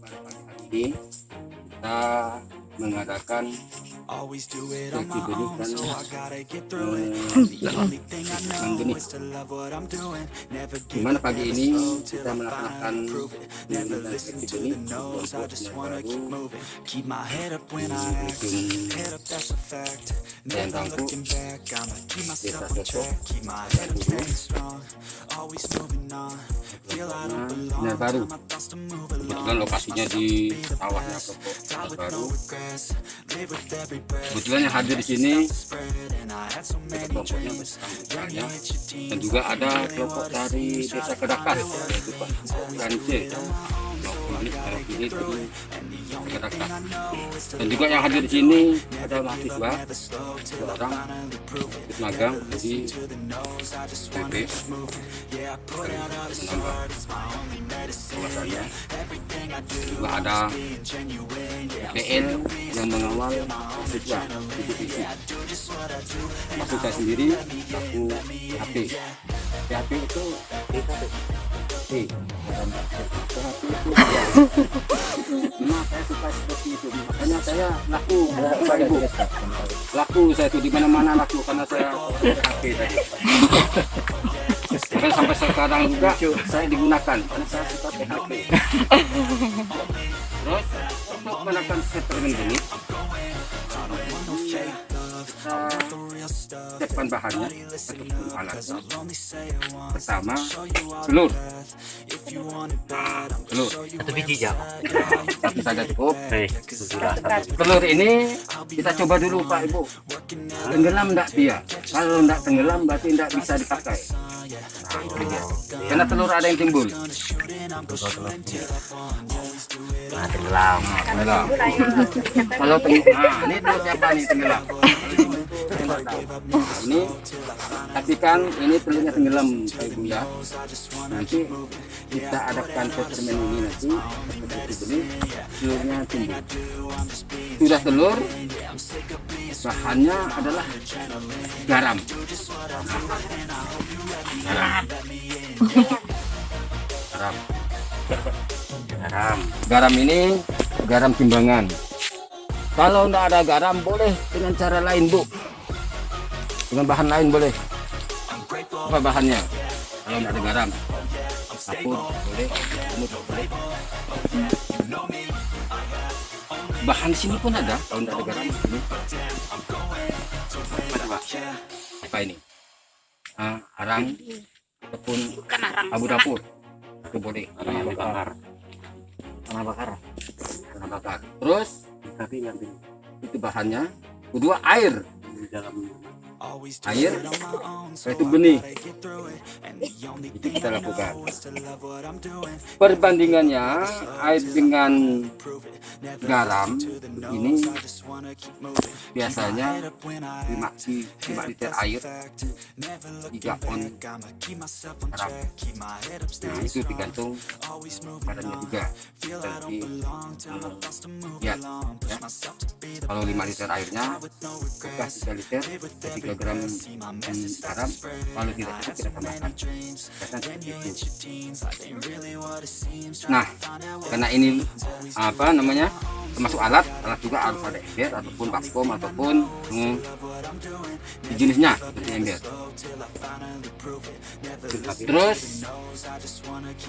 Pada pagi hari ini kita mengadakan seleksi benih dan mengbenih. Dimana pagi ini kita melaksanakan seleksi benih untuk baru di ujung dan Tangku, Desa Sosok, dan Dulu, Sinar Baru. Kebetulan lokasinya di sawahnya Pokok Sinar Baru. Kebetulan yang hadir di sini kelompoknya besarnya, dan juga ada kelompok dari Desa Kedakan, yaitu Pak Rance maupun ini dari Kedakan. Dan juga yang hadir di sini ada mahasiswa seorang ikut magang di PP menambah wawasannya. Juga ada PN yang mengawal mahasiswa di divisi. Masuk saya sendiri aku PHP. PHP itu nah, saya suka seperti itu, makanya saya laku Bapak Ibu, laku saya itu di mana-mana laku karena saya PHP tadi. Bahkan sampai sekarang juga saya digunakan karena saya suka PHP. Terus untuk melakukan settlement ini kita siapkan bahannya ataupun alatnya. Pertama telur Satu biji ya. satu saja cukup. Telur ini kita coba dulu Pak Ibu, tenggelam enggak dia. Kalau enggak tenggelam berarti enggak bisa dipakai. Nah, itu dia. Karena telur ada yang timbul. Nah, tenggelam. Tenggelam. Kalau tenggelam, ini telur siapa nih tenggelam? Nah, ini pastikan ini telurnya tenggelam Pak Ibu ya. Nanti kita adakan settlement ini nanti seperti ini, telurnya timbul. Sudah telur, bahannya adalah garam. Garam ini garam timbangan. Kalau tidak ada garam boleh dengan cara lain Bu, dengan bahan lain boleh. Apa bahannya? Kalau tidak ada garam, kapur boleh, kumut boleh. Bahan sini pun ada. Kalau tidak ada garam ini apa ini? Arang ataupun abu dapur itu boleh. Tanah bakar. Terus itu bahannya. Kedua air. Itu benih. Itu kita lakukan. Perbandingannya air dengan garam ini biasanya 5 liter air 3 on garam. Nah, itu tergantung badannya juga. Jadi lihat ya. Kalau 5 liter airnya buka 3 liter 3 gram garam. Kalau tidak cukup kita tambahkan. Nah, karena ini apa namanya termasuk alat juga harus ada ember ataupun baskom ataupun jenisnya seperti ember. Terus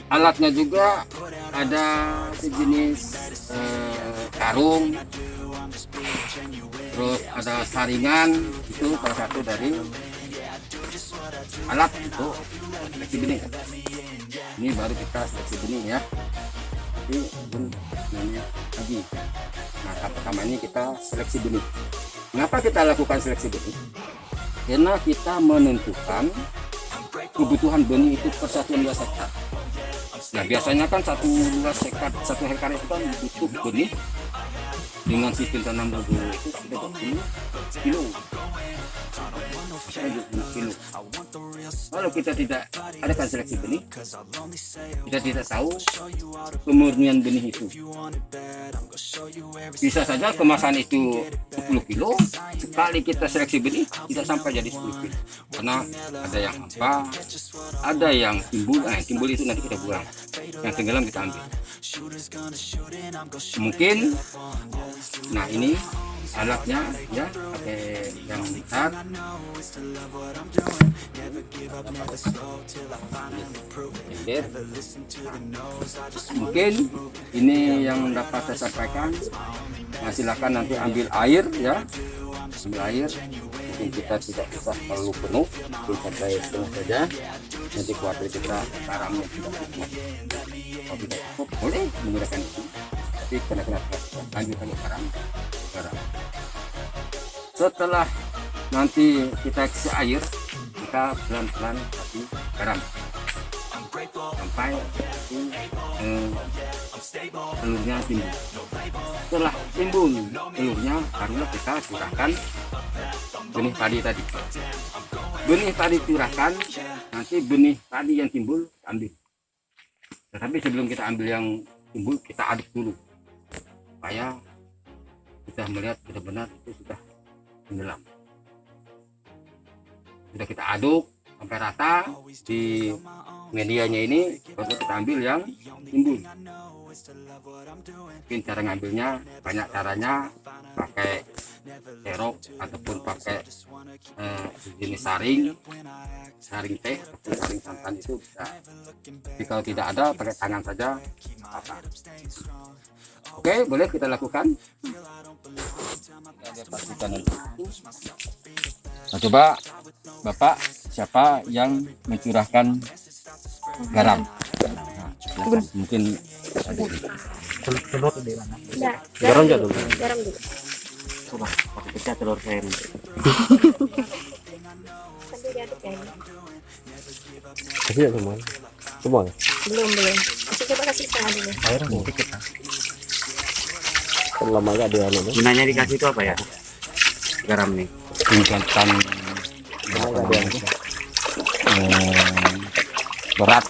alatnya juga ada sejenis karung, terus ada saringan, itu salah satu dari alat untuk seleksi benih. Ini baru kita seleksi benih ya. Jadi namanya lagi. Nah, tahap pertama ini kita seleksi benih. Mengapa kita lakukan seleksi benih? Karena kita menentukan kebutuhan benih itu per satuan luas hektar. Nah, biasanya kan satu hektar itu kan butuh benih dengan sistem tanam baru itu sudah 20 kilo. kalau kita tidak adakan seleksi benih, kita tidak tahu kemurnian benih itu. Bisa saja kemasan itu 10 kilo, sekali kita seleksi benih tidak sampai jadi 10 kilo, karena ada yang apa, ada yang timbul. Timbul itu nanti kita buang, yang tenggelam kita ambil. Mungkin, nah ini alatnya ya, pakai yang besar. Ember. Mungkin ini yang dapat saya sampaikan. Nah, silakan nanti ambil air ya, ambil air. Mungkin kita tidak usah terlalu penuh, sampai setengah saja. Nanti khawatir kita garamnya tidak cukup. Kalau tidak cukup boleh menggunakan itu, tapi kena lanjut lagi garam. Setelah nanti kita kasih air, kita pelan-pelan kasih garam sampai telurnya timbul. Setelah timbul telurnya, barulah kita curahkan benih padi tadi. Benih padi curahkan, nanti benih padi yang timbul ambil. Tetapi sebelum kita ambil yang timbul, kita aduk dulu supaya kita melihat benar-benar itu sudah tenggelam. Sudah kita aduk sampai rata di medianya ini, baru kita ambil yang timbul. Mungkin cara ngambilnya banyak caranya, pakai serok ataupun pakai jenis saring teh atau saring santan itu bisa. Tapi kalau tidak ada, pakai tangan saja apa. Oke, boleh kita lakukan. Nah, coba Bapak, siapa yang mencurahkan garam? Nah, mungkin Telur di mana? Enggak, Garam aja dulu. garam dulu. Coba pakai pecah telur saya nanti. Sambil diaduk ya ini. Kasih ya semua. Semua. Belum. Masih coba kasih setengah dulu. Air nanti kita. Kan lama gak dia anu. Gunanya dikasih itu apa ya? Garam nih. tingkatan berat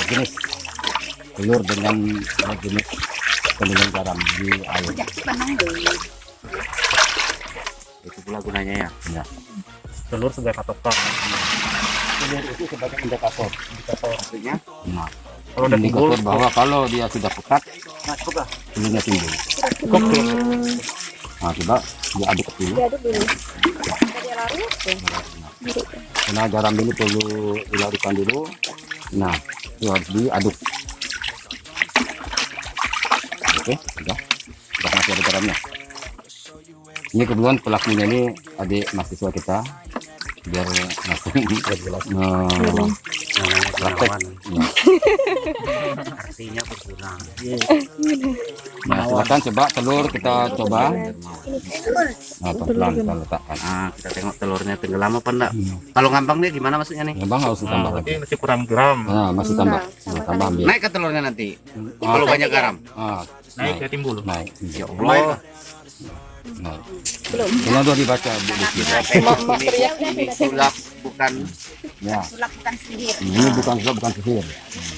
jenis telur dengan jenis kandungan garam di air. Itu pula gunanya ya. Ya. Telur sebagai patokan. Telur itu sebagai indikator. Artinya Nah, kalau udah timbul, indikator bahwa kalau dia sudah pekat, telurnya timbul. Nah, coba diaduk dulu. Diaduk dulu. Dia larut ya. Karena garam dulu perlu dilarutkan dulu. Nah, itu harus diaduk. Oke, sudah masih ada garamnya. Ini kebetulan pelakunya ini adik mahasiswa kita, biar langsung jelas praktek. Ya. artinya berkurang. Nah, silakan coba telur kita coba. Nah, pelan kita letakkan. Nah, kita tengok telurnya tenggelam apa enggak. Kalau ngambang dia gimana maksudnya nih? Ya bang, harus ditambah lagi. Masih kurang gram. Nah, masih tambah. Nah, tambah ambil. Naik ke telurnya nanti. Kalau banyak garam. Ah, Naik ke timbul. naik. Ya Allah. Nah, Belum. ini udah dibaca Bu Diki. Ini sulap bukan. Ya, Sulap bukan sihir. ini bukan sulap, bukan sihir.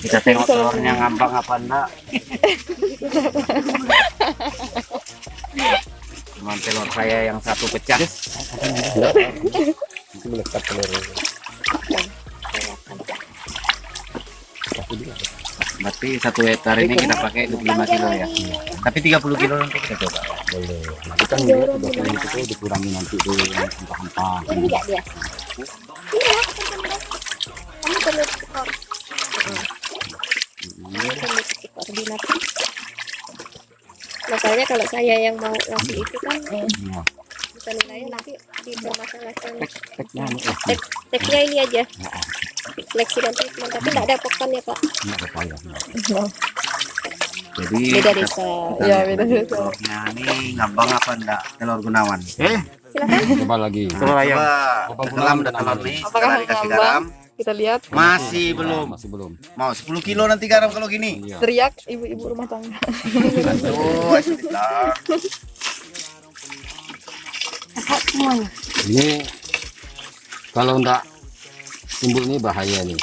Kita tengok telurnya ngambang apa enggak. Cuma telur saya yang satu pecah. Itu melekat telur. Berarti 1 hektar ini kita pakai 25 kilo ya. Tapi 30 kilo nanti kita coba. Boleh. Nanti kan dia sudah kali itu dikurangi nanti itu yang entah-entah. Enggak dia. Iya, kamu perlu tekor. Perlu tekor di nanti. Makanya kalau saya yang mau ngasih itu kan Iya. bisa nilainya nanti dipermasalahkan. Teksnya ini lah. Teksnya ini aja. Seleksi dan treatment, tapi nggak ada pokonnya Pak. Ini apa ya? Jadi Beda desa. ya beda telurnya ini ngambang apa enggak telur Gunawan? Silakan. Coba lagi. Coba tenggelam dan telur nih. Setelah dikasih garam Kita lihat, masih belum. Masih belum. Mau 10 kilo nanti garam kalau gini. Iya. teriak ibu-ibu rumah tangga. Aduh, bismillah. Ini kalau enggak timbul nih bahaya nih.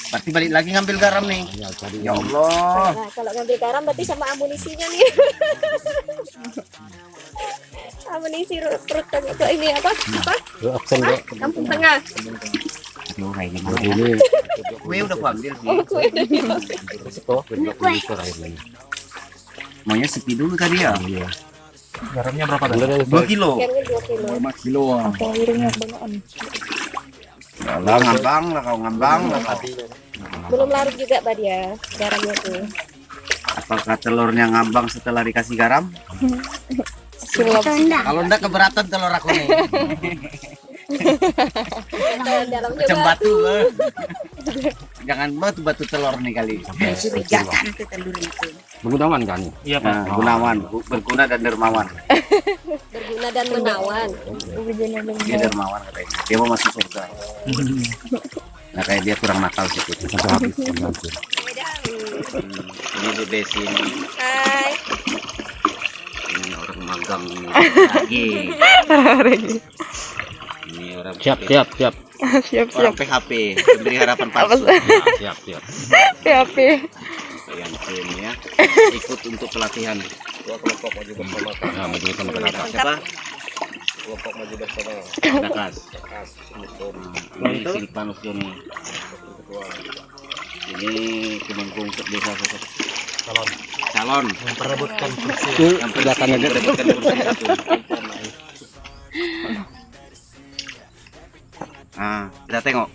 Berarti balik lagi ngambil garam nih. Ya, tadi Ya Allah. Nah, kalau ngambil garam berarti sama amunisinya nih. Amunisi perut ke ini apa? Absen deh. Kampung Tengah. Aduh, kayak buat gimana? ini Kue udah aku ambil sih. Oh, kue udah diambil. Itu 20 liter airnya. Maunya sepi dulu tadi ya. Iya. Garamnya berapa tadi? 2 kilo. Garamnya 2 kilo. 5 kilo. Apa airnya kebanyakan? Lah ngambang lah kau ngambang lah kau. Belum larut juga Mbak dia garamnya tuh. Apakah telurnya ngambang setelah dikasih garam? Sulap. Kalau enggak keberatan telur aku nih. Dalamnya Macam Mbak. batu. Jangan batu telur nih kali. Menggunakan kan nih. Iya, Nah, Gunawan, berguna dan dermawan. Berguna dan menawan. Dia dermawan katanya. Dia mau masuk surga. Nah kayak dia kurang nakal sih. Sampai habis. Ini Bu Desi ini. Hai. Ini orang magang ini lagi. Ini orang Siap. orang PHP, memberi harapan palsu. Siap. PHP. Yang ini ya, ikut untuk pelatihan. Dua kelompok maju bersama. Nah, maju sama kenapa? Siapa? Kelompok maju bersama. Dakas. Ini Silvanus Joni. Ini Kemenkum Desa Sosok. Calon. Memperebutkan kursi. Itu Yang belakangnya dia. berebutkan kursi satu. Nah, kita tengok.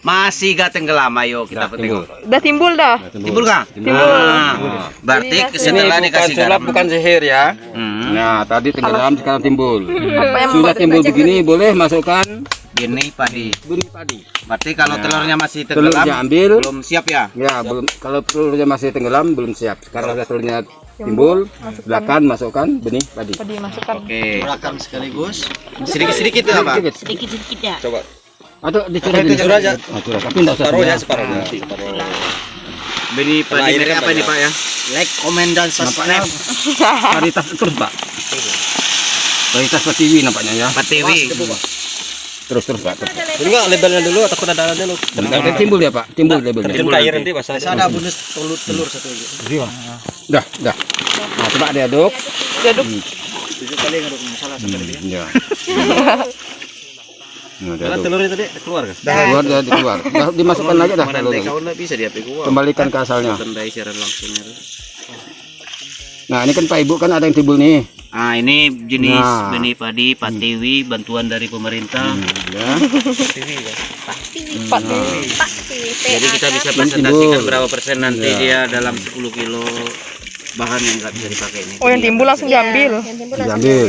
Masih gak tenggelam, ayo kita tengok. Udah timbul dah. Timbul gak? Timbul. Nah, berarti Ini setelah Ini bukan dikasih sulap, garam. bukan sihir ya. Hmm. Nah, tadi tenggelam, sekarang timbul. Apa yang Sudah membuat timbul begini, boleh masukkan Benih padi. benih padi. Berarti kalau Nah, telurnya masih tenggelam, Telurnya ambil. belum siap ya? Ya, belum. Kalau telurnya masih tenggelam, belum siap. Sekarang sudah telurnya timbul, silakan masukkan benih padi. tadi masukkan? Oke. Belakang sekaligus. Sedikit-sedikit ya, Pak? Sedikit-sedikit ya. Coba. Atau dicurah Itu curah aja. Curah. Tapi enggak usah Taruhnya separuh. separuh. Benih padi airnya merek kan apa nih, banyak. Pak ya? Like, comment, dan Nampaknya subscribe. varietas terus, Pak. Varietas Patiwi nampaknya ya. Patiwi. Terus, Pak. Ini enggak labelnya dulu atau kuda darah dulu. Timbul ya, Pak. Timbul labelnya. Terjun ke air nanti basah. Ada bonus telur satu lagi. Dah. Nah, coba diaduk. Diaduk. 7 kali ngaduk masalah sampai dia. Ya. Nah, Karena diaduk. telurnya tadi keluar kan? Keluar. Dah dimasukkan lagi dah Kemarin telurnya. kau enggak bisa di HP gua. Kembalikan ke asalnya. Tendai siaran langsungnya. Nah, ini kan Pak Ibu kan ada yang timbul nih. Ah, ini jenis Nah. benih padi Patiwi, bantuan dari pemerintah. Ya. Pak. Jadi kita bisa Timbul. presentasikan berapa persen nanti Ya. dia dalam 10 kilo bahan yang nggak bisa dipakai ini. Oh, yang timbul langsung diambil. Yang timbul langsung Diambil.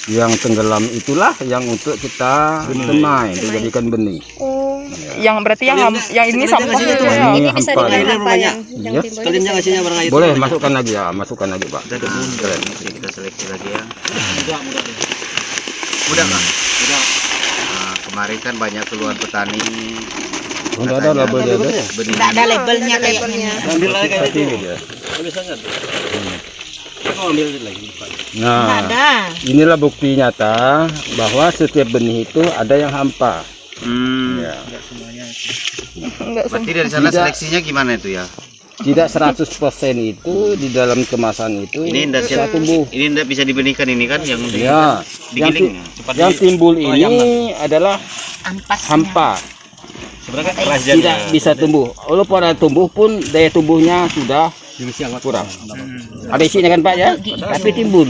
Yang tenggelam itulah yang untuk kita temai, dijadikan benih. Oh, yang berarti yang ini sampah itu ya. Ini bisa hampa. dengan Ini apa yang Iya. timbul. Sekalian jangan ngasihnya barang air. Boleh masukkan lagi ya, masukkan lagi Pak. Kita keren. Kita seleksi lagi ya. Mudah kan? Nah, kemarin kan banyak keluhan petani. Udah ada labelnya ada. Benih. Nggak ada labelnya kayaknya. Ambil lagi kayak itu. Ya. Tulisannya tuh. Kau ambil lagi. Nah, inilah bukti nyata bahwa setiap benih itu ada yang hampa. Ya. Enggak Berarti dari sana Tidak. seleksinya gimana itu ya? Tidak 100% itu di dalam kemasan itu Ini ndak bisa tumbuh. Ini ndak bisa dibenihkan ini kan yang Ya, yang, digiling. yang timbul ini adalah hampa. Sebenarnya Tidak bisa tumbuh. Walaupun ada tumbuh pun daya tumbuhnya sudah kurang. Ada isinya kan Pak ya? Tapi timbul.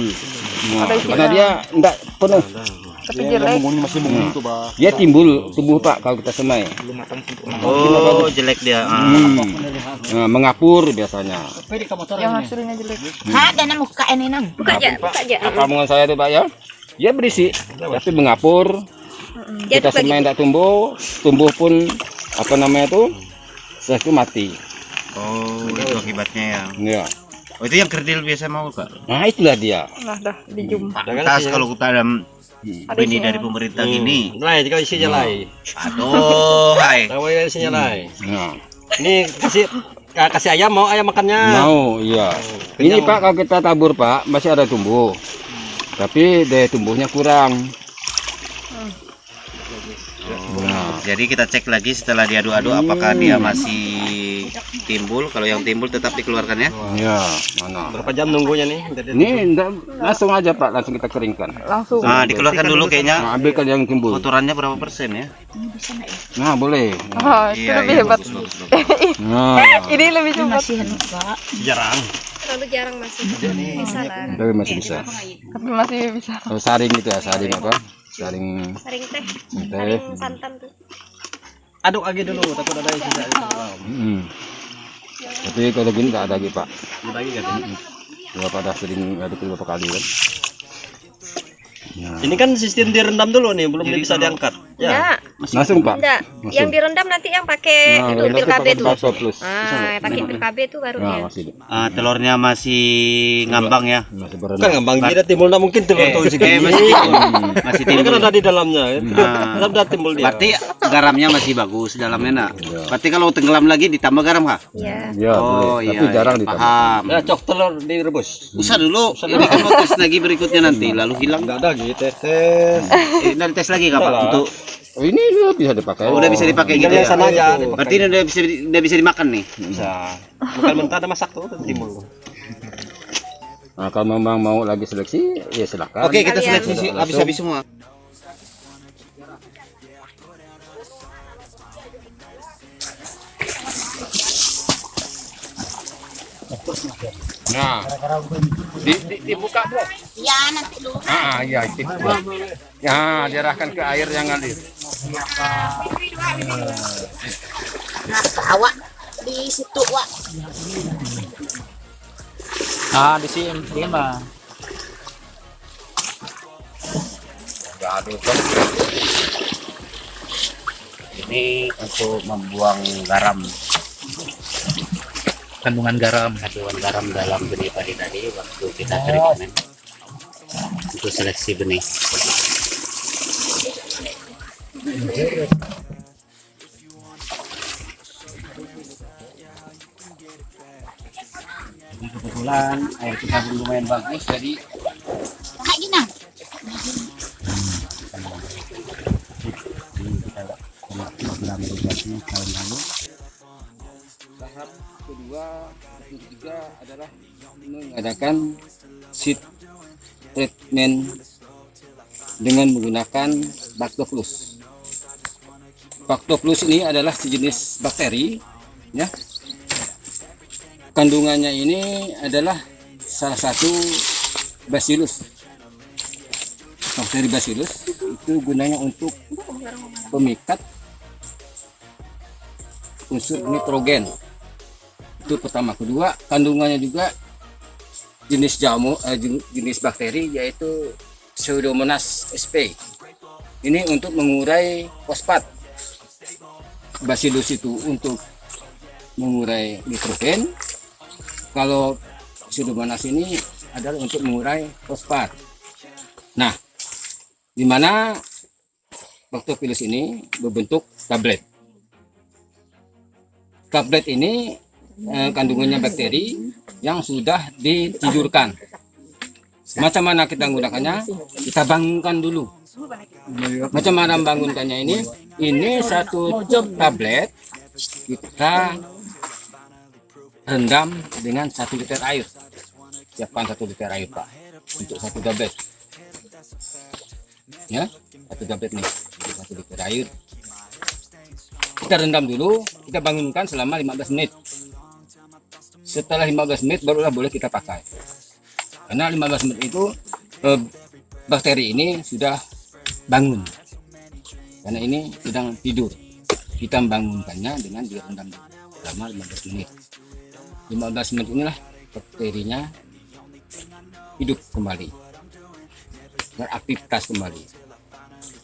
Nah, karena dia enggak penuh. tapi jelek. Dia timbul tumbuh Pak kalau kita semai. Oh, jelek dia. Ah. Nah, mengapur biasanya. Yang hasilnya jelek. Buka aja. Kamungan saya itu Pak ya. Dia berisi tapi mengapur. Kita semai tidak tumbuh, tumbuh pun apa namanya itu? Setelah itu mati. Oh, itu akibatnya ya. Ya. Oh, itu yang kerdil biasa mau, Pak. Nah, itulah dia. Nah, dah dijumpa. Tas kalau kita ada benih dari pemerintah gini. Lai, jika isinya lai. Aduh, hai. Tahu isinya lai. Nah, Ini kasih ayam mau ayam makannya. mau iya. Ini Pak kalau kita tabur Pak masih ada tumbuh. Tapi daya tumbuhnya kurang. Jadi kita cek lagi setelah diaduk-aduk apakah dia masih timbul. Kalau yang timbul tetap dikeluarkan ya. Ya, mana? Berapa jam nunggunya nih? Ini langsung aja Pak, langsung kita keringkan. Langsung. Nah, dikeluarkan dulu kayaknya. Nah, ambilkan yang timbul. Kotorannya berapa persen ya? Nah, boleh. Oh, itu lebih hebat. bagus. Nah, Ini lebih cepat. Jarang. Terlalu jarang masih. Bisa lah. tapi masih bisa. Tapi masih bisa. Kalau saring gitu ya, saring apa? Saring Saring teh, teh. saring santan tuh. Aduk lagi dulu, takut ada yang sisa. Tapi kalau gini nggak ada lagi Pak. Lagi kan? Dua pada sering aduk beberapa kali kan. Nah, Ini kan sistem direndam dulu nih, belum bisa diangkat. Ya. Enggak, langsung Pak. enggak. Masuk. Yang direndam nanti yang pakai Nah, itu nanti pil KB pakai tuh. bakso plus. Ah, pakai pil KB tuh baru Nah, ya. masih Telurnya masih ngambang ya. masih Kan berendam. ngambang dia timbul, nggak mungkin timbul tuh segini. masih timbul. Masih Ini kan timbul. ada di dalamnya. Nah. Dalam udah timbul dia. Berarti garamnya masih bagus dalamnya nak. Berarti kalau tenggelam lagi ditambah garam kah? Iya. Ya, boleh. Tapi jarang ditambah. paham. Ya, cok telur direbus. Usah dulu. Ini kan mau tes lagi berikutnya nanti lalu hilang. Nggak ada gitu, tes. Dari tes lagi nggak Pak? Udah lah. Untuk Oh, ini udah bisa dipakai. udah bisa dipakai gitu Tinggal ya. sana aja. Berarti ini udah bisa dimakan nih. Bisa. Bukan mentah ada masak tuh, timbul. Nah, kalau memang mau lagi seleksi, ya silakan. Oke, kita Kalian. seleksi habis-habis semua. Nah, dibuka bro. Ya nanti dulu. Iya, itu. Ya, diarahkan ke air yang ngalir. Awak di situ wak. Di sini mah. Ini untuk membuang garam. Kandungan garam. Kandungan garam dalam benih padi tadi waktu kita treatment untuk seleksi benih. Jadi kebetulan air kita belum lumayan bagus, jadi Kayak gini. program irigasi tahun lalu. Tahap kedua dan ketiga adalah mengadakan seed treatment dengan menggunakan Bactoplus. Bactoplus ini adalah sejenis bakteri, ya. Kandungannya ini adalah salah satu Bacillus. Bakteri Bacillus itu gunanya untuk pemikat unsur nitrogen. Itu pertama. Kedua, kandungannya juga jenis jenis bakteri yaitu Pseudomonas sp. Ini untuk mengurai fosfat. Bacillus itu untuk mengurai nitrogen. Kalau Pseudomonas ini adalah untuk mengurai fosfat. Nah, di mana Bactophilus ini berbentuk tablet. Tablet ini kandungannya bakteri yang sudah ditidurkan. Macam mana kita menggunakannya? Kita bangunkan dulu. Macam mana membangunkannya ini? Ini satu tablet kita rendam dengan 1 liter air. Siapkan 1 liter air Pak untuk satu tablet. Ya, satu tablet nih, 1 liter air. Kita rendam dulu, kita bangunkan selama 15 menit. Setelah 15 menit barulah boleh kita pakai. Karena 15 menit itu bakteri ini sudah bangun. Karena ini sedang tidur. Kita membangunkannya dengan direndam selama 15 menit. 15 menit inilah bakterinya hidup kembali. Beraktivitas kembali.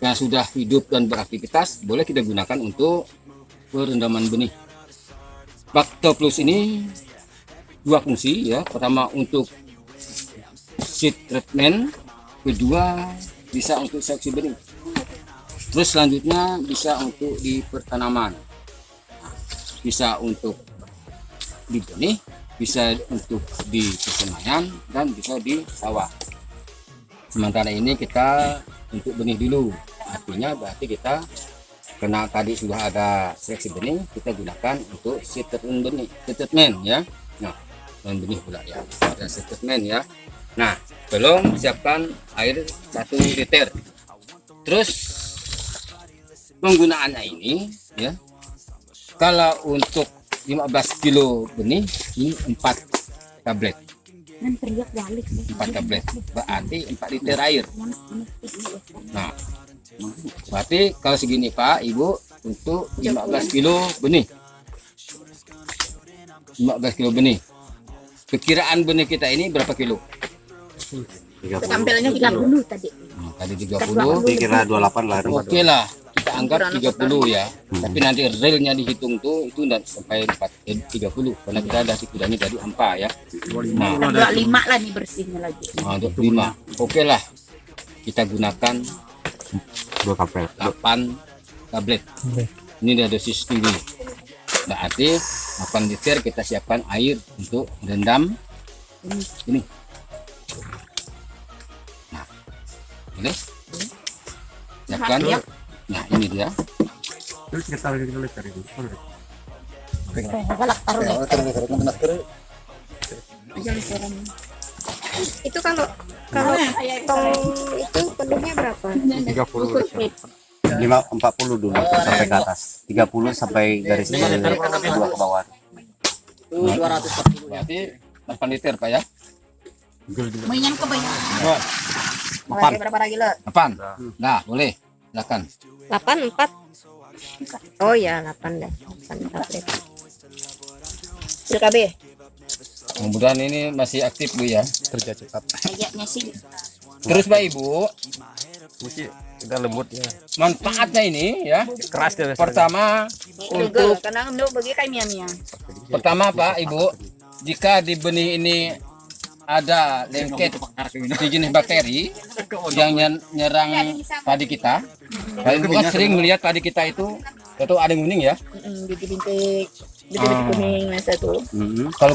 Yang sudah hidup dan beraktivitas boleh kita gunakan untuk perendaman benih. Bactoplus ini dua fungsi ya. Pertama untuk seed treatment, kedua bisa untuk seleksi benih. Terus selanjutnya bisa untuk di pertanaman. Bisa untuk di benih, bisa untuk di pertanian dan bisa di sawah. Sementara ini kita untuk benih dulu. Artinya berarti kita Karena tadi sudah ada seleksi benih, kita gunakan untuk treatment benih, treatment ya. Nah, dan benih pula ya, ada treatment ya. Nah, belum siapkan air 1 liter. Terus penggunaannya ini ya, kalau untuk 15 kilo benih ini 4 tablet. 4 tablet berarti 4 liter air. Nah, berarti kalau segini Pak Ibu untuk 15 kilo benih. 15 kilo benih. Perkiraan benih kita ini berapa kilo? Tampilnya 30 tadi. Nah, tadi 30. Dikira 28 lah. Oke lah, kita anggap 30 ya. Tapi nanti realnya dihitung tuh itu enggak sampai 30 karena kita ada tikudanya tadi ampa ya. Nah, 25 lah nih bersihnya lagi. 25. Oke lah. Kita gunakan 2 kapel. 8 tablet. Ini ada dosis tinggi. Berarti 8 liter kita siapkan air untuk rendam ini. Nah, ini siapkan. Nah, ini dia. Galak taruh deh. Itu kalau tong itu penuhnya berapa? 40 dulu sampai ke atas. 30 sampai garis kedua ke bawah. 240. Berarti 8 liter Pak ya. Mainan kebanyakan. Apaan? Berapa lagi lo? 8. Nah, boleh. Silakan. 8 4. Oh ya, 8 dah. 8 tablet. Sudah KB. Mudah-mudahan ini masih aktif Bu ya. Kerja cepat. Kayaknya sih. Terus Pak Ibu, Udah lembut ya. manfaatnya ini ya. Keras dia. Pertama Untuk karena untuk bagi kayak mia-mia. Pertama Pak Ibu, jika di benih ini ada lengket di jenis bakteri yang nyerang padi kita, Pak Ibu kan sering melihat padi kita itu ada yang kuning ya. Bintik-bintik kuning masa tuh. Kalau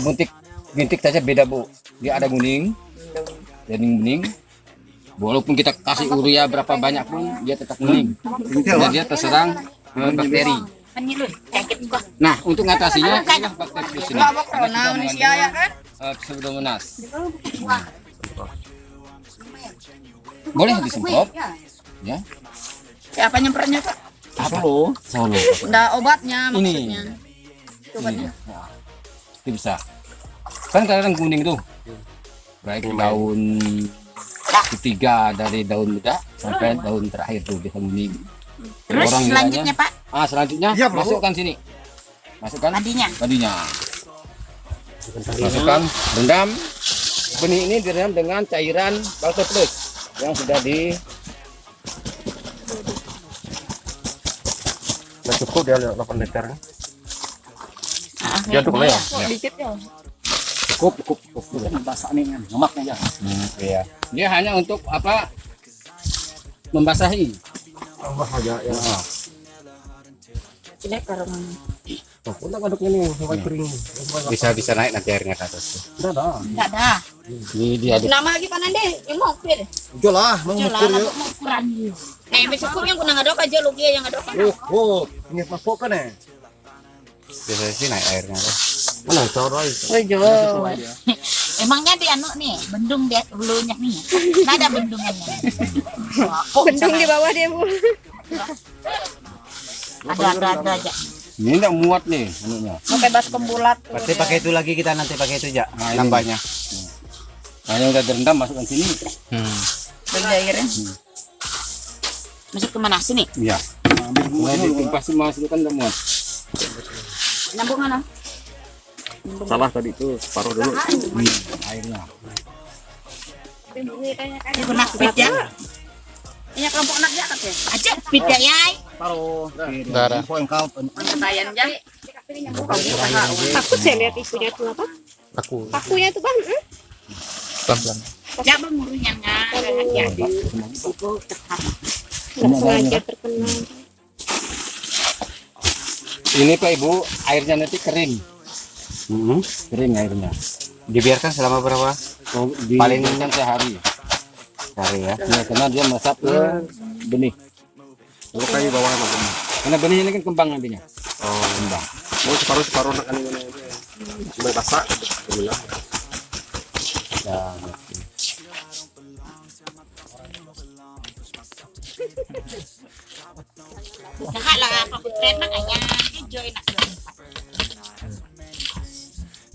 bintik saja beda Bu, dia ada kuning, jadi kuning. Walaupun kita kasih urea berapa banyak pun dia tetap kuning, dan dia terserang bakteri. Nah, untuk mengatasinya bakteri di sini. Pseudomonas. Boleh disemprot, ya. Siapa nyemprotnya Pak? Solo. Udah obatnya Ini. maksudnya. Ini. Nah, itu bisa. Kan kadang kuning tuh, baik daun ketiga dari daun muda sampai daun terakhir tuh bisa kuning. Terus Orang selanjutnya bilangnya, Pak, selanjutnya masukkan sini. Masukkan padinya. Masukkan, rendam. Benih ini direndam dengan cairan Balto Plus yang sudah di Nah, cukup dia 8 liter. Ya cukup ya. Dikit ya. cukup basah nih ngemaknya ya. Iya. Dia hanya untuk apa? Membasahi. Tambah aja ya. Ini karena Udah ngaduknya nih sampai kering. Bisa naik nanti airnya ke atas. Udah. enggak ada. Ini dia Lama lagi panen deh, yang mau pir. Udah lah, mau Jual ngukur ya. mau ukuran. Besok yang kuna ngadok aja lu yang ngadok. Oh, ini masuk kan ya? Bisa sih naik airnya. Mana corai? Emangnya di anu nih, bendung dia hulunya nih. Nggak ada bendungannya. Bendung di bawah dia Bu. Ada aja. ini enggak muat nih anunya. Pakai baskom bulat. Berarti pakai itu lagi kita nanti pakai itu ya. Nambahnya. Nah, yang udah direndam masukkan sini. Bagi airnya. Masuk ke mana sini? Iya. Mulai dikupas masukkan udah muat. Nambung mana? Salah tadi itu separuh dulu. Airnya. Ini benak pit ya. Ini kelompok anak ya katanya. Aja pit ya yai. Darah. Pentayan jari. Takut saya lihat isunya itu apa? Aku Pakunya itu Bang. pelan-pelan. Ya murunya enggak jadi. Nggak sengaja terkena. Ini Pak Ibu, airnya nanti kering. Kering airnya. Dibiarkan selama berapa? Paling kan sehari. Hari ya. Ya, karena dia meresap ke benih. Kalau kayu bawah apa? Karena benih ini kan kembang nantinya. Oh, Kembang. mau separuh nak kali mana aja. Cuma masak, bilang. Ya, Nah lah aku tren makanya join nak.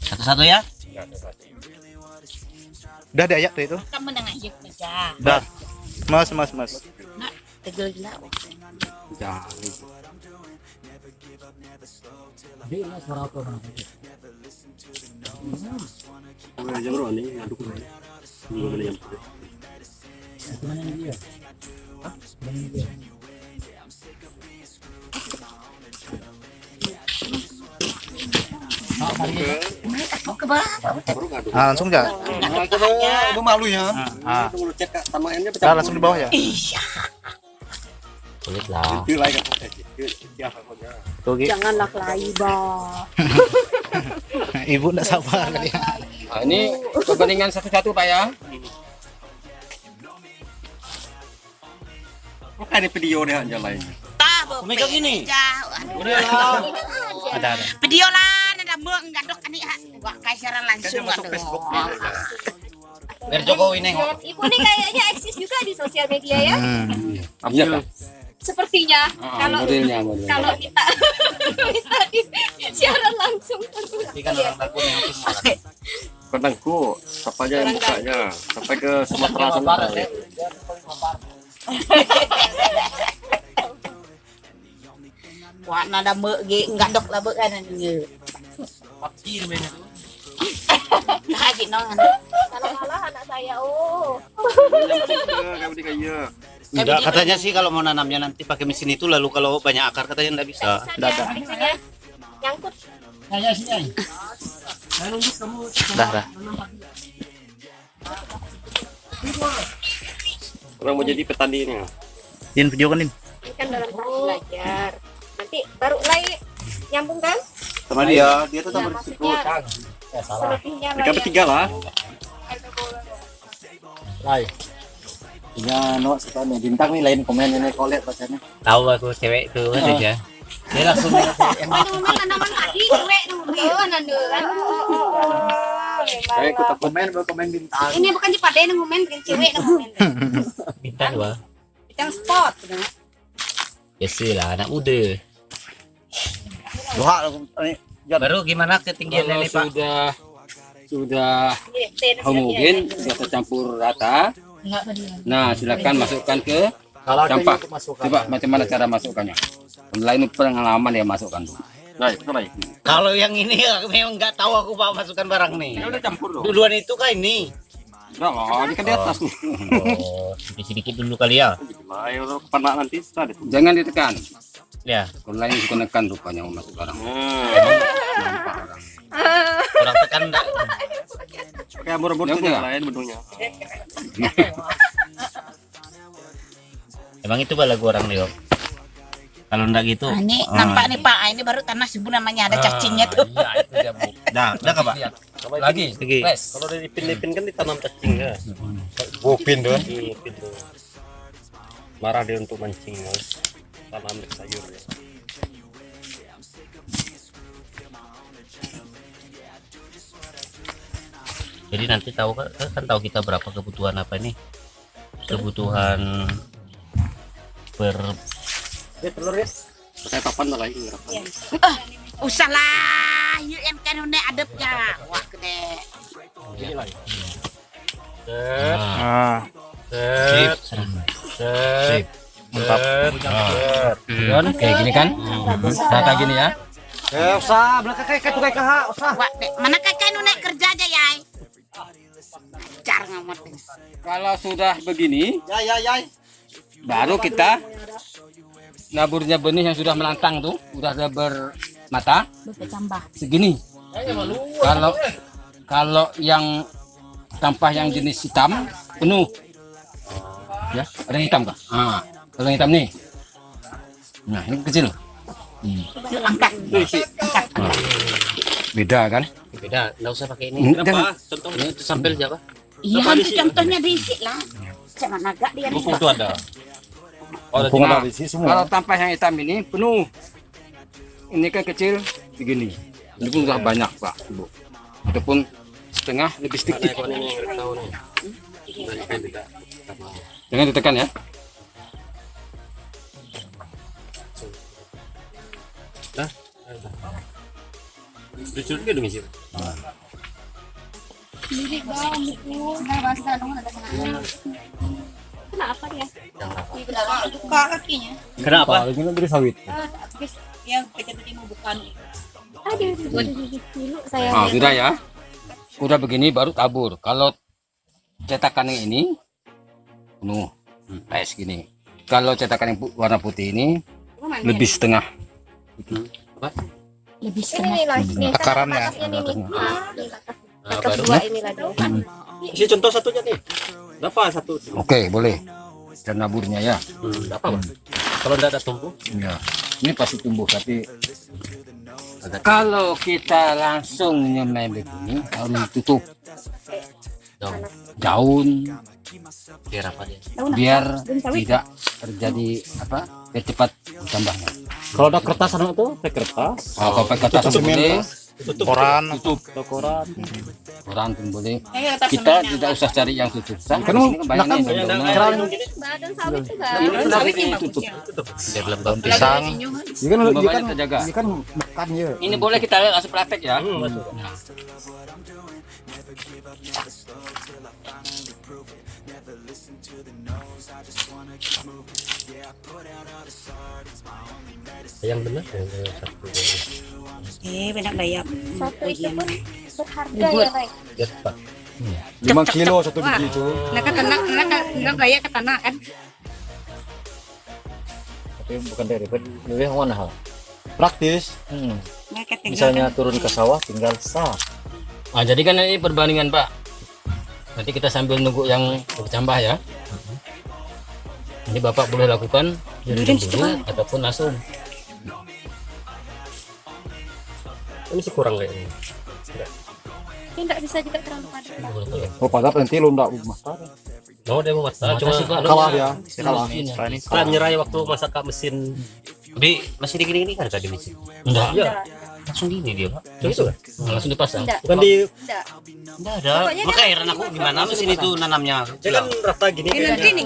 Satu-satu ya. Udah ada ayak tuh itu. Kamu nang aja kerja. Udah. Mas. Nak tegel gila. ya. Jam berapa nih? Aduk nih. Dua jam. Ke bawah. Ah, langsung aja. Aduh malu ya. Ah, Tunggu cek tamaannya ah, langsung di bawah ya. Sulit lah. Itu lagi kan. Tuh, Gi. Janganlah kelahi, Bang. Ibu enggak sabar kali ya. Nah, ini perbandingan satu-satu Pak ya. Ada video deh aja lain. Tah, Mega gini. Ada. Video lah, ada mbok ngadok ani gua kaisaran langsung Masuk aduh. Facebook. Biar Jokowi nengok. Ibu nih kayaknya eksis juga di sosial media ya. Iya Pak. Sepertinya kalau Modelnya. kalau kita bisa di siaran langsung Tapi kan orang takut nengok semua. Kadangku, siapa aja yang bukanya sampai ke Sumatera sana. Wah, nada mbok ge ngadok lah mbok kan nge. Nah, gitu nong. kalau malah anak saya Kamu di kaya. Enggak, katanya sih kalau mau nanamnya nanti pakai mesin itu, lalu kalau banyak akar katanya enggak bisa. nyangkut Dah. Orang mau jadi petani ini. Din video kan, Din. ini kan dalam tahap belajar nanti baru mulai nyambung kan Sama dia tetap ya, berisiko. maksudnya selebihnya Mereka bertiga lah. Ya, no, sekarang bintang nih lain komen ini kolet bacanya. Tahu aku cewek itu aja. Dia langsung Momen tanaman tadi cuek oh nandu kan Saya ikut Komen bintang. ini bukan di padai nang momen kan cewek nang momen. bintang wah. Bintang spot. Biasalah anak muda. Wah, ini Baru gimana ketinggian Kalau ini Pak? sudah homogen, sudah tercampur rata. Nah, silakan masukkan ke sampah. Coba bagaimana cara masukkannya? Lain pengalaman ya masukkan dulu. Nah, itu baik. Kalau yang ini aku memang nggak tahu aku Pak masukkan barang nih. Ya udah campur dong. Duluan itu kan ini. Enggak lah, ini kan di atas nih. Oh, sedikit dulu kali ya. Ayo kepala nanti tadi. Jangan ditekan. Ya, Kalau lain ditekan rupanya mau masuk barang. Nampak orang. kurang tekan enggak? Kayak buru-buru Ya, tuh udah. yang lain bentuknya. Emang itu lagu orang Leo. Kalau enggak gitu. Ini nampak nih Pak, ini baru tanah subuh namanya ada cacingnya tuh. Dah Kak, Pak. Lagi. Kalau dari Ipin kan ditanam cacing ya. Bopin tuh. Bopin tuh. Marah dia untuk mancing Mas. Tanam sayur ya. Jadi nanti tahu kan tahu kita berapa kebutuhan apa ini? Kebutuhan per Ya telur ya. Saya kapan lah lagi ngerap. Usah lah, UN kan udah adepnya. Wah, gede. Ah, sip. Sip. mantap. Kayak gini kan? Nah, kayak gini ya. Usah, belakang kayak usah. Wah, dek, mana kakak nu naik kerja aja ya? Car ngamot. Kalau sudah begini, Ya. baru kita naburnya benih yang sudah melantang tuh, sudah bermata Bertambah. segini. Kalau yang sampah yang jenis hitam penuh, ya ada yang hitam kah? Kalau yang hitam nih, nah ini kecil. Angkat. Beda kan? Beda, enggak usah pakai ini. Kenapa? Contohnya itu sampel siapa? Iya, itu contohnya diisi lah. Sama naga dia nih. Buku itu ada. Oh, Mumpung nah, ada isi semua. kalau tampah yang hitam ini penuh. Ini kan kecil begini. Ini pun sudah banyak Pak, Ibu. Ataupun setengah lebih sedikit. Jangan ditekan ya. Lucu juga dong isi. Kenapa ya? Buka kakinya. Kenapa? Ini kan dari sawit. Habis yang kejadian mau bukan. Aduh, dulu saya. Nah, sudah ya. Udah begini baru tabur. Kalau cetakan yang ini penuh kayak segini. Kalau cetakan yang warna putih ini lebih setengah. Lebih setengah. Takarannya. Baru Kedua ini lagi. Isi contoh satunya nih. Berapa satu? Oke, boleh. Dan naburnya ya. apa? Kalau tidak ada tumbuh, Ya. Ini pasti tumbuh tapi kalau kita langsung nyemai begini harus tutup daun biar apa dia? biar tidak terjadi apa cepat tambahnya. Kalau ada kertas sana tuh, pakai kertas. Kalau pakai kertas pun boleh, Koran. tutup Koran. koran pun boleh. Ayo tak Kita tidak usah cari yang tutup. Kan ini kan banyak nih daun-daunan. Badan sawit juga. Ini benar ini tutup. Biar belum Daun pisang. Ini kan Tambah banyak terjaga. ini kan makan ya. Ini boleh kita lihat langsung praktek ya. Yang benar yang satu. benak dayap. Satu itu pun berharga ya, Pak. Ya, Pak. 5 kilo satu biji itu. Nak daya ke tanah kan. Tapi bukan dari lebih mana hal Praktis. misalnya turun ke sawah tinggal sah. Ah, jadi kan ini perbandingan Pak. Nanti kita sambil nunggu yang bercambah ya. Ini Bapak boleh lakukan dulu ataupun langsung. Ini sih kurang kayaknya. Tidak bisa juga terlalu padat. Oh, padat nanti lu enggak masak. Oh, dia mau masak. Cuma Kalah dia. Kalah. Setelah ini Nyerai waktu masak ke mesin. di masih digini-gini kan tadi mesin. Enggak. Langsung gini dia Pak. Coba itu kan? Langsung dipasang. Tidak. Bukan di Enggak ada. Maka heran aku gimana mesin itu nanamnya. dia kan rata gini. Nanti nih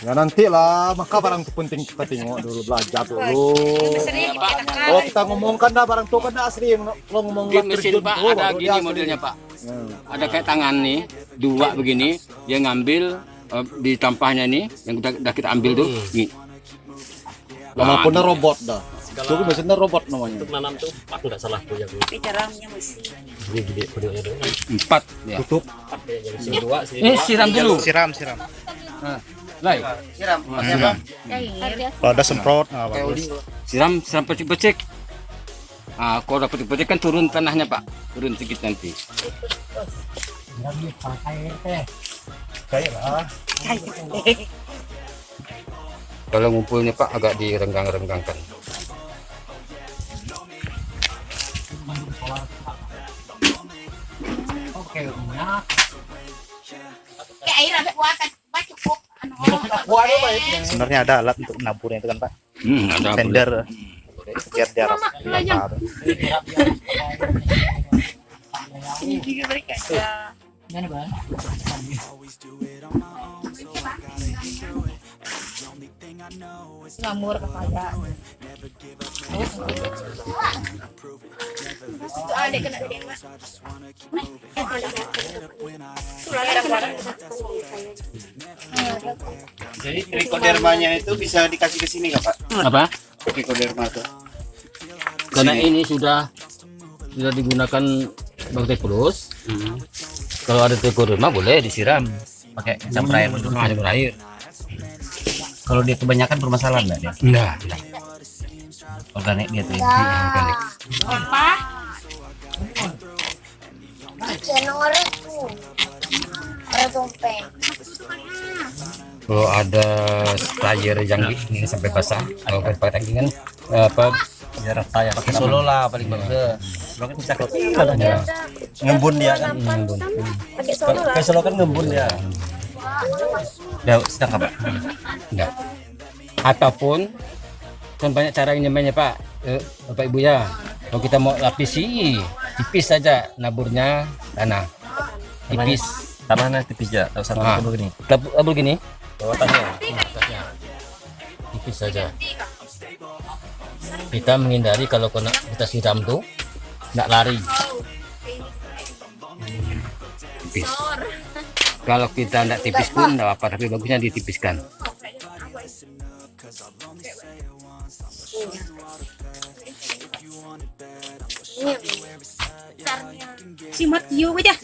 Ya nanti lah, maka barang itu penting kita tengok dulu, belajar dulu. sering Kalau kita ngomongkan dah barang itu kan dah sering lo ngomong Di lah mesin terjun Pak tuh, ada baru gini dia modelnya Pak. Hmm. Ada kayak tangan nih, dua begini, dia ngambil di tampahnya nih yang udah kita ambil tuh. Nih. Lama pun robot dah. Itu mesinnya robot namanya. Untuk nanam tuh aku nggak salah tuh yang caranya mesti. gede videonya doang. 4 ya. Tutup. Sini dua, sini Ini siram dulu. Siram. Lai. Kalau ada semprot, nah bagus. Siram pecik-pecik. Ah, kalau udah pecik-pecik kan turun tanahnya Pak. Turun sedikit nanti. Kalau ngumpulnya Pak agak direnggang-renggangkan. Kayak air ada kuatan, cukup. Sebenarnya ada alat untuk menaburnya itu kan Pak. Ada Fender. Biar jarak. Ini juga mereka ya. Ngamur ke saya. Itu ada kena dia Mak. Jadi trikodermanya itu bisa dikasih ke sini nggak Pak? apa? Trikoderma itu. Karena ini sudah digunakan bangkai plus. Kalau ada tekorema boleh disiram pakai campur air dulu. Campur air. Kalau dia kebanyakan permasalahan enggak dia? Enggak. Organik dia tuh. Organik. Apa? Kalau ada sprayer yang ini sampai basah, kalau pakai tangki kan apa Jarak saya pakai solo lah paling bagus. Bahkan bisa katanya ngembun dia kan. Ngembun. Pakai solo lah. Kayak solo kan ngembun dia. Udah sedang apa? enggak. Ataupun kan banyak cara nyemainya Pak, Bapak Ibu ya. Kalau kita mau lapisi, tipis saja naburnya tanah. Tipis. Tanahnya tipis ya, tak usah Ah. labur begini. Labur gini. Bawatannya. Atasnya. Tipis saja. Kita menghindari kalau kena kita siram tuh nggak lari. Tipis. Kalau kita nggak tipis pun nggak apa, tapi bagusnya ditipiskan. Si Matthew aja.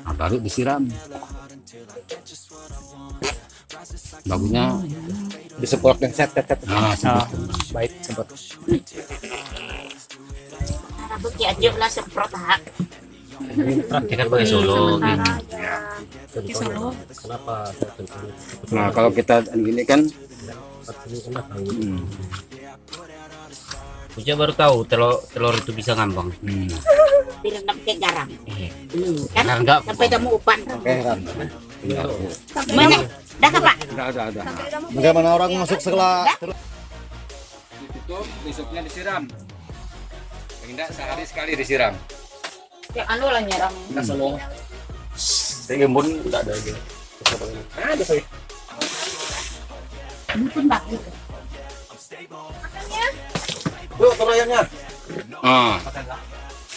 Nah, baru disiram. Bagusnya Disemprot dan set. nah, Baik, semprot. Bukti aja lah semprot hak. Praktikan pakai Solo gini. Di Solo. Kenapa saya tentunya nah kalau kita gini kan kenapa? Uja baru tahu telur itu bisa ngambang. Direndam pakai garam. Kan? Nah, enggak. Sampai kamu upan. ya, Mana? Dah Pak? udah. Bagaimana orang masuk sekolah? Ditutup, besoknya disiram. Paling enggak sehari sekali disiram. Yang anu lah nyiram. Saya gembun enggak ada gitu. Ada saya. Mungkin bak gitu. Tuh, ayamnya. Ah,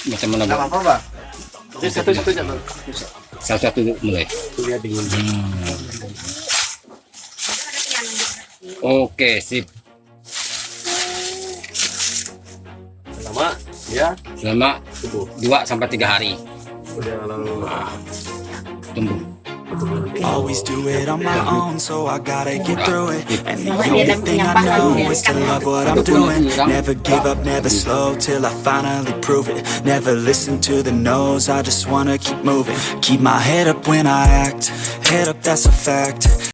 macam mana Bu? Apa, Pak? Jadi satu-satu aja, Bang. Satu-satu mulai. Lihat dingin. Oke, sip. Lama, ya. Selama 2 sampai 3 hari Udah lalu. tumbuh. Always do it on my own, so I gotta get through it. And the only thing I know is to love what I'm doing. Never give up, never slow, till I finally prove it. Never listen to the no's, I just wanna keep moving. Keep my head up when I act, head up, that's a fact.